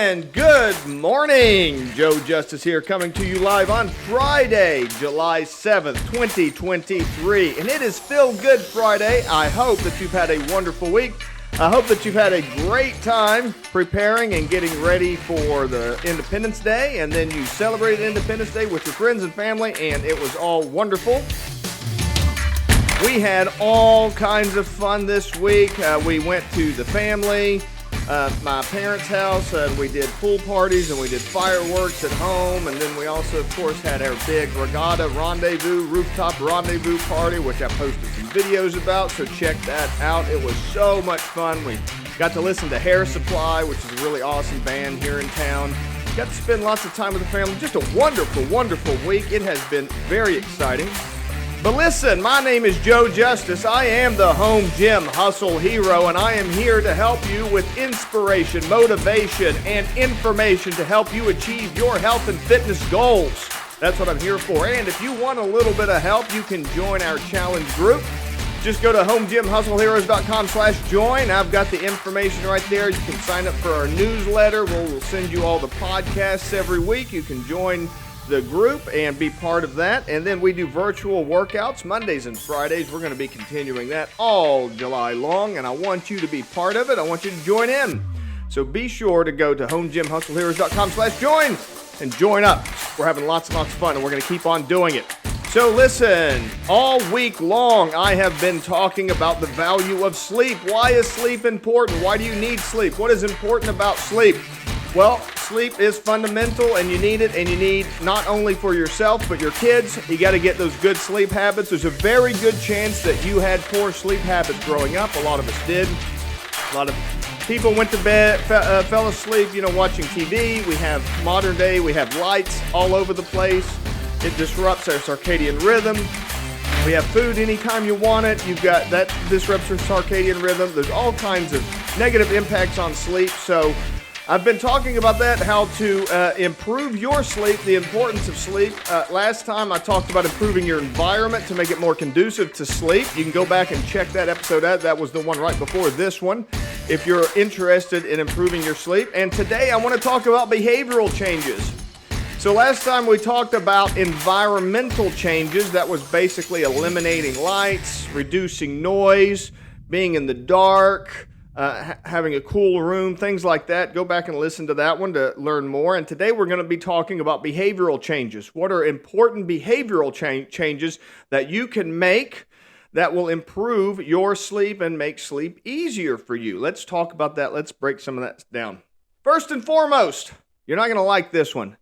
And good morning. Joe Justice here, coming to you live on Friday, July 7th, 2023. And it is Feel Good Friday. I hope that you've had a wonderful week. I hope that you've had a great time preparing and getting ready for the Independence Day. And then you celebrated Independence Day with your friends and family, and it was all wonderful. We had all kinds of fun this week. We went to the family, my parents' house, and we did pool parties and we did fireworks at home. And then we also, of course, had our big regatta rendezvous, rooftop rendezvous party, which I posted some videos about, so check that out. It was so much fun. We got to listen to Hair Supply, which is a really awesome band here in town. Got to spend lots of time with the family. Just a wonderful, wonderful week. It has been very exciting. But listen, my name is Joe Justice. I am the home gym hustle hero, and I am here to help you with inspiration, motivation, and information to help you achieve your health and fitness goals. That's what I'm here for. And if you want a little bit of help, you can join our challenge group. Just go to homegymhustleheroes.com/join. I've got the information right there. You can sign up for our newsletter. We'll send you all the podcasts every week. You can join the group and be part of that. And then we do virtual workouts Mondays and Fridays. We're going to be continuing that all July long, and I want you to be part of it. I want you to join in. So be sure to go to homegymhustleheroes.com/join and join up. We're having lots and lots of fun, and we're going to keep on doing it. So listen, all week long I have been talking about the value of sleep. Why is sleep important? Why do you need sleep? What is important about sleep? Well, sleep is fundamental, and you need it, and you need not only for yourself, but your kids. You got to get those good sleep habits. There's a very good chance that you had poor sleep habits growing up. A lot of us did. A lot of people went to bed, fell asleep, watching TV. We have modern day, we have lights all over the place. It disrupts our circadian rhythm. We have food anytime you want it. You've got that disrupts your circadian rhythm. There's all kinds of negative impacts on sleep. So I've been talking about that, how to improve your sleep, the importance of sleep. Last time I talked about improving your environment to make it more conducive to sleep. You can go back and check that episode out. That was the one right before this one, if you're interested in improving your sleep. And today I want to talk about behavioral changes. So last time we talked about environmental changes. That was basically eliminating lights, reducing noise, being in the dark, having a cool room, things like that. Go back and listen to that one to learn more. And today we're going to be talking about behavioral changes. What are important behavioral changes that you can make that will improve your sleep and make sleep easier for you? Let's talk about that. Let's break some of that down. First and foremost, you're not going to like this one.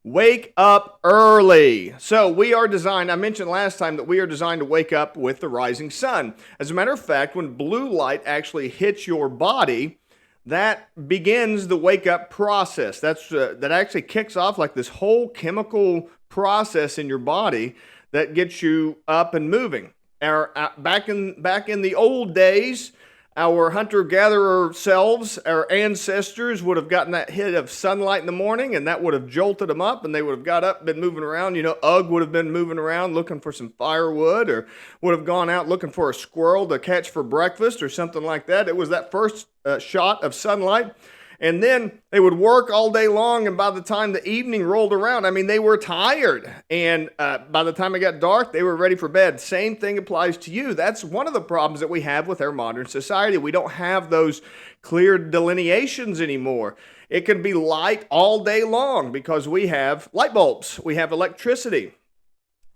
Wake up early. So we are designed, I mentioned last time that we are designed to wake up with the rising sun. As a matter of fact, when blue light actually hits your body, that begins the wake up process. That actually kicks off like this whole chemical process in your body that gets you up and moving. Back in the old days, our hunter-gatherer selves, our ancestors, would have gotten that hit of sunlight in the morning, and that would have jolted them up, and they would have got up, been moving around. Ugg would have been moving around looking for some firewood, or would have gone out looking for a squirrel to catch for breakfast or something like that. It was that first shot of sunlight. And then they would work all day long, and by the time the evening rolled around, they were tired. And by the time it got dark, they were ready for bed. Same thing applies to you. That's one of the problems that we have with our modern society. We don't have those clear delineations anymore. It can be light all day long because we have light bulbs. We have electricity.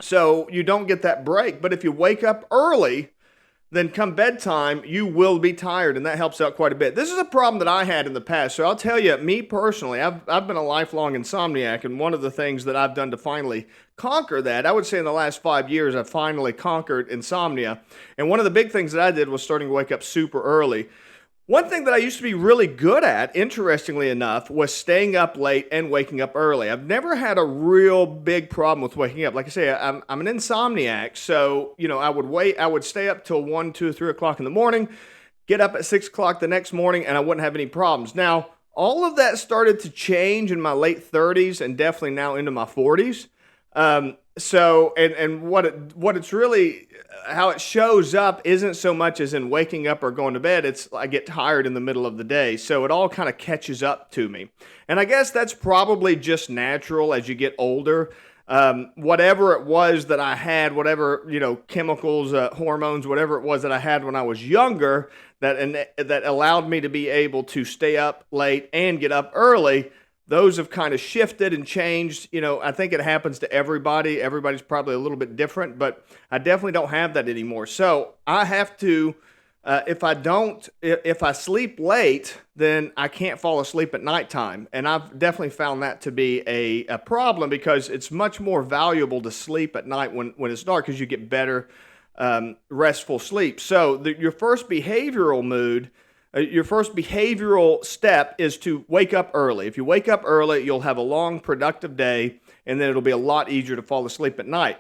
So you don't get that break. But if you wake up early, then come bedtime, you will be tired, and that helps out quite a bit. This is a problem that I had in the past. So I'll tell you, me personally, I've been a lifelong insomniac, and one of the things that I've done to finally conquer that, I would say in the last 5 years, I've finally conquered insomnia. And one of the big things that I did was starting to wake up super early. One thing that I used to be really good at, interestingly enough, was staying up late and waking up early. I've never had a real big problem with waking up. Like I say, I'm an insomniac, so I would stay up till 1, 2, 3 o'clock in the morning, get up at 6 o'clock the next morning, and I wouldn't have any problems. Now, all of that started to change in my late 30s and definitely now into my 40s. So, and what it's really, how it shows up isn't so much as in waking up or going to bed. It's I get tired in the middle of the day. So it all kind of catches up to me. And I guess that's probably just natural as you get older. Whatever it was that I had, whatever, chemicals, hormones, whatever it was that I had when I was younger, that allowed me to be able to stay up late and get up early, those have kind of shifted and changed. I think it happens to everybody. Everybody's probably a little bit different, but I definitely don't have that anymore. So I have to, if I sleep late, then I can't fall asleep at nighttime. And I've definitely found that to be a problem, because it's much more valuable to sleep at night when it's dark, because you get better restful sleep. So your first behavioral step is to wake up early. If you wake up early, you'll have a long, productive day, and then it'll be a lot easier to fall asleep at night.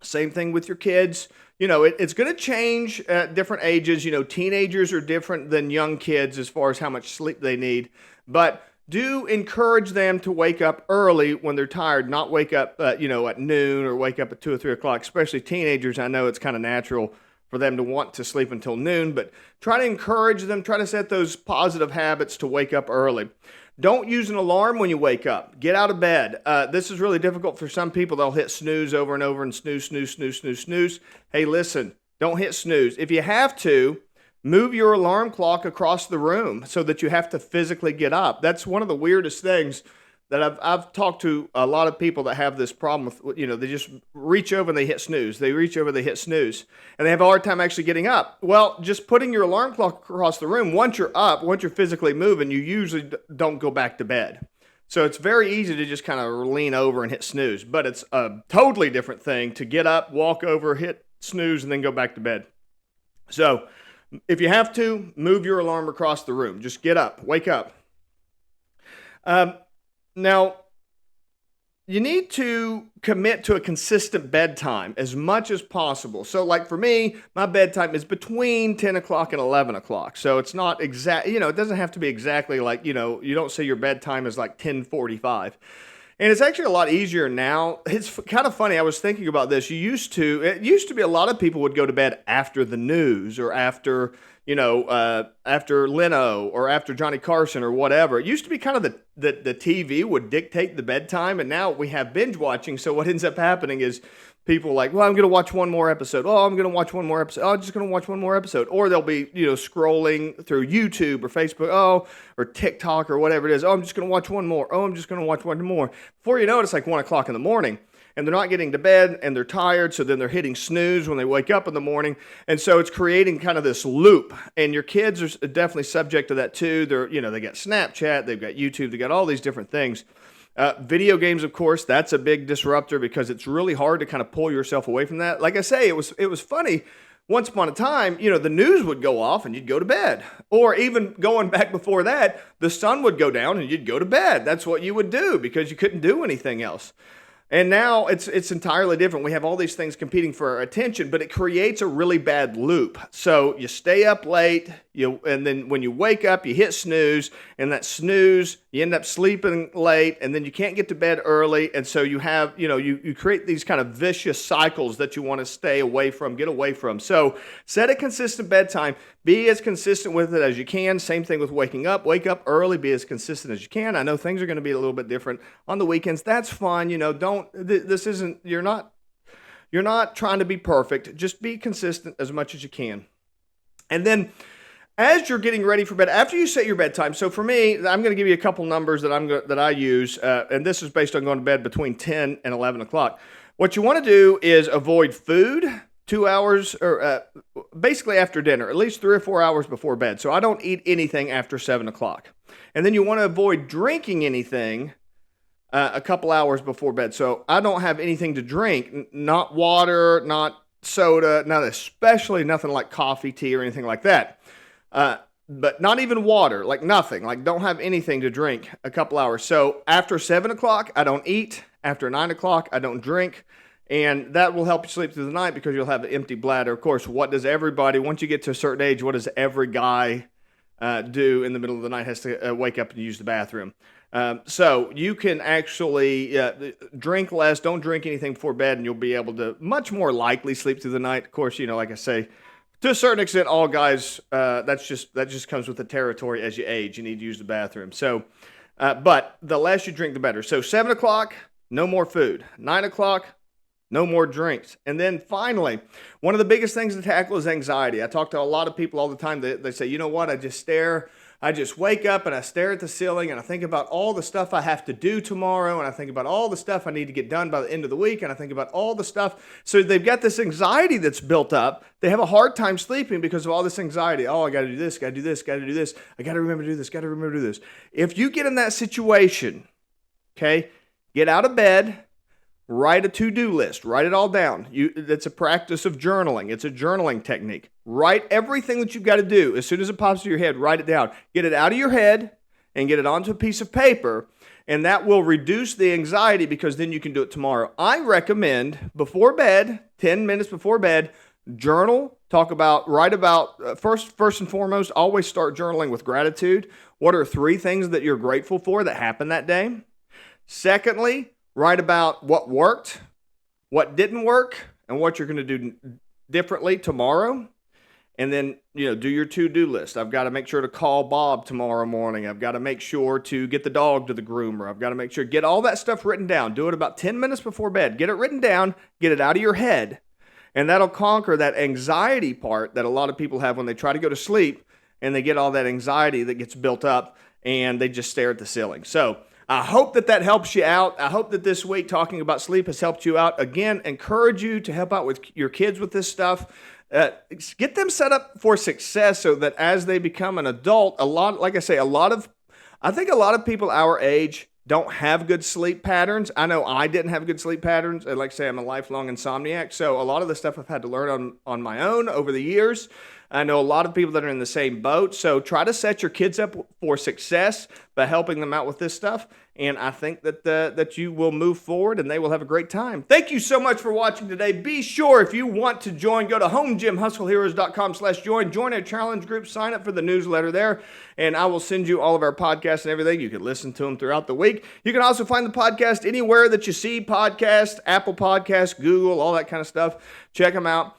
Same thing with your kids. It's going to change at different ages. Teenagers are different than young kids as far as how much sleep they need. But do encourage them to wake up early when they're tired, not wake up, at noon or wake up at 2 or 3 o'clock, especially teenagers. I know it's kind of natural for them to want to sleep until noon, but try to encourage them, try to set those positive habits to wake up early. Don't use an alarm when you wake up. Get out of bed. This is really difficult for some people. They'll hit snooze over and over and snooze, snooze, snooze, snooze, snooze. Hey, listen, don't hit snooze. If you have to, move your alarm clock across the room so that you have to physically get up. That's one of the weirdest things that I've talked to a lot of people that have this problem with, they just reach over and they hit snooze. They reach over, they hit snooze, and they have a hard time actually getting up. Well, just putting your alarm clock across the room, once you're up, once you're physically moving, you usually don't go back to bed. So it's very easy to just kind of lean over and hit snooze, but it's a totally different thing to get up, walk over, hit snooze, and then go back to bed. So if you have to, move your alarm across the room. Just get up, wake up. Now, you need to commit to a consistent bedtime as much as possible. So like for me, my bedtime is between 10 o'clock and 11 o'clock. So it's not exact, it doesn't have to be exactly like, you don't say your bedtime is like 10:45. And it's actually a lot easier now. It's kind of funny. I was thinking about this. It used to be a lot of people would go to bed after the news or after, after Leno or after Johnny Carson or whatever. It used to be kind of the TV would dictate the bedtime, and now we have binge watching. So what ends up happening is people are like, well, I'm going to watch one more episode. Oh, I'm going to watch one more episode. Oh, I'm just going to watch one more episode. Or they'll be, scrolling through YouTube or Facebook, or TikTok or whatever it is. Oh, I'm just going to watch one more. Oh, I'm just going to watch one more. Before you know it, it's like 1 o'clock in the morning. And they're not getting to bed, and they're tired, so then they're hitting snooze when they wake up in the morning. And so it's creating kind of this loop. And your kids are definitely subject to that too. They got Snapchat, they've got YouTube, they got all these different things. Video games, of course, that's a big disruptor because it's really hard to kind of pull yourself away from that. Like I say, it was funny. Once upon a time, the news would go off and you'd go to bed. Or even going back before that, the sun would go down and you'd go to bed. That's what you would do because you couldn't do anything else. And now it's entirely different. We have all these things competing for our attention, but it creates a really bad loop. So you stay up late, and then when you wake up, you hit snooze, and that snooze, you end up sleeping late, and then you can't get to bed early, and so you have, you create these kind of vicious cycles that you want to get away from. So set a consistent bedtime. Be as consistent with it as you can. Same thing with waking up. Wake up early. Be as consistent as you can. I know things are going to be a little bit different on the weekends. That's fine. You're not trying to be perfect. Just be consistent as much as you can. And then as you're getting ready for bed, after you set your bedtime, so for me, I'm going to give you a couple numbers that I use, and this is based on going to bed between 10 and 11 o'clock. What you want to do is avoid food 2 hours, or basically after dinner, at least 3 or 4 hours before bed. So I don't eat anything after 7 o'clock. And then you want to avoid drinking anything a couple hours before bed. So I don't have anything to drink, not water, not soda, especially nothing like coffee, tea, or anything like that. But not even water, like nothing, like don't have anything to drink a couple hours. So after 7 o'clock, I don't eat. After 9 o'clock, I don't drink. And that will help you sleep through the night because you'll have an empty bladder. Of course, once you get to a certain age, what does every guy do in the middle of the night, has to wake up and use the bathroom. So you can actually drink less, don't drink anything before bed, and you'll be able to much more likely sleep through the night. Of course, like I say, to a certain extent, all guys, that just comes with the territory as you age. You need to use the bathroom. So, but the less you drink, the better. So 7 o'clock, no more food. 9 o'clock, no more drinks. And then finally, one of the biggest things to tackle is anxiety. I talk to a lot of people all the time. They say, you know what, I just wake up and I stare at the ceiling and I think about all the stuff I have to do tomorrow, and I think about all the stuff I need to get done by the end of the week, and I think about all the stuff. So they've got this anxiety that's built up. They have a hard time sleeping because of all this anxiety. Oh, I got to do this, got to do this, got to do this. I got to remember to do this, got to remember to do this. If you get in that situation, okay, get out of bed, write a to-do list. Write it all down. It's a practice of journaling. It's a journaling technique. Write everything that you've got to do. As soon as it pops to your head, write it down. Get it out of your head and get it onto a piece of paper, and that will reduce the anxiety because then you can do it tomorrow. I recommend before bed, 10 minutes before bed, journal, write about, first and foremost, always start journaling with gratitude. What are 3 things that you're grateful for that happened that day? Secondly, write about what worked, what didn't work, and what you're going to do differently tomorrow. And then, do your to-do list. I've got to make sure to call Bob tomorrow morning. I've got to make sure to get the dog to the groomer. I've got to make sure, get all that stuff written down. Do it about 10 minutes before bed. Get it written down, get it out of your head. And that'll conquer that anxiety part that a lot of people have when they try to go to sleep and they get all that anxiety that gets built up and they just stare at the ceiling. So I hope that helps you out. I hope that this week talking about sleep has helped you out. Again, encourage you to help out with your kids with this stuff. Get them set up for success so that as they become an adult, I think a lot of people our age don't have good sleep patterns. I know I didn't have good sleep patterns. And like I say, I'm a lifelong insomniac. So a lot of the stuff I've had to learn on my own over the years. I know a lot of people that are in the same boat. So try to set your kids up for success by helping them out with this stuff. And I think that you will move forward and they will have a great time. Thank you so much for watching today. Be sure, if you want to join, go to homegymhustleheroes.com/join. Join our challenge group. Sign up for the newsletter there. And I will send you all of our podcasts and everything. You can listen to them throughout the week. You can also find the podcast anywhere that you see podcasts, Apple Podcasts, Google, all that kind of stuff. Check them out.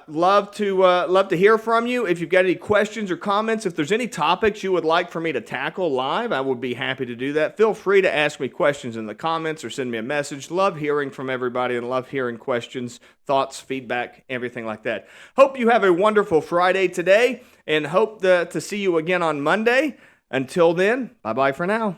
Love to hear from you. If you've got any questions or comments, if there's any topics you would like for me to tackle live, I would be happy to do that. Feel free to ask me questions in the comments or send me a message. Love hearing from everybody and love hearing questions, thoughts, feedback, everything like that. Hope you have a wonderful Friday today and hope to see you again on Monday. Until then, bye-bye for now.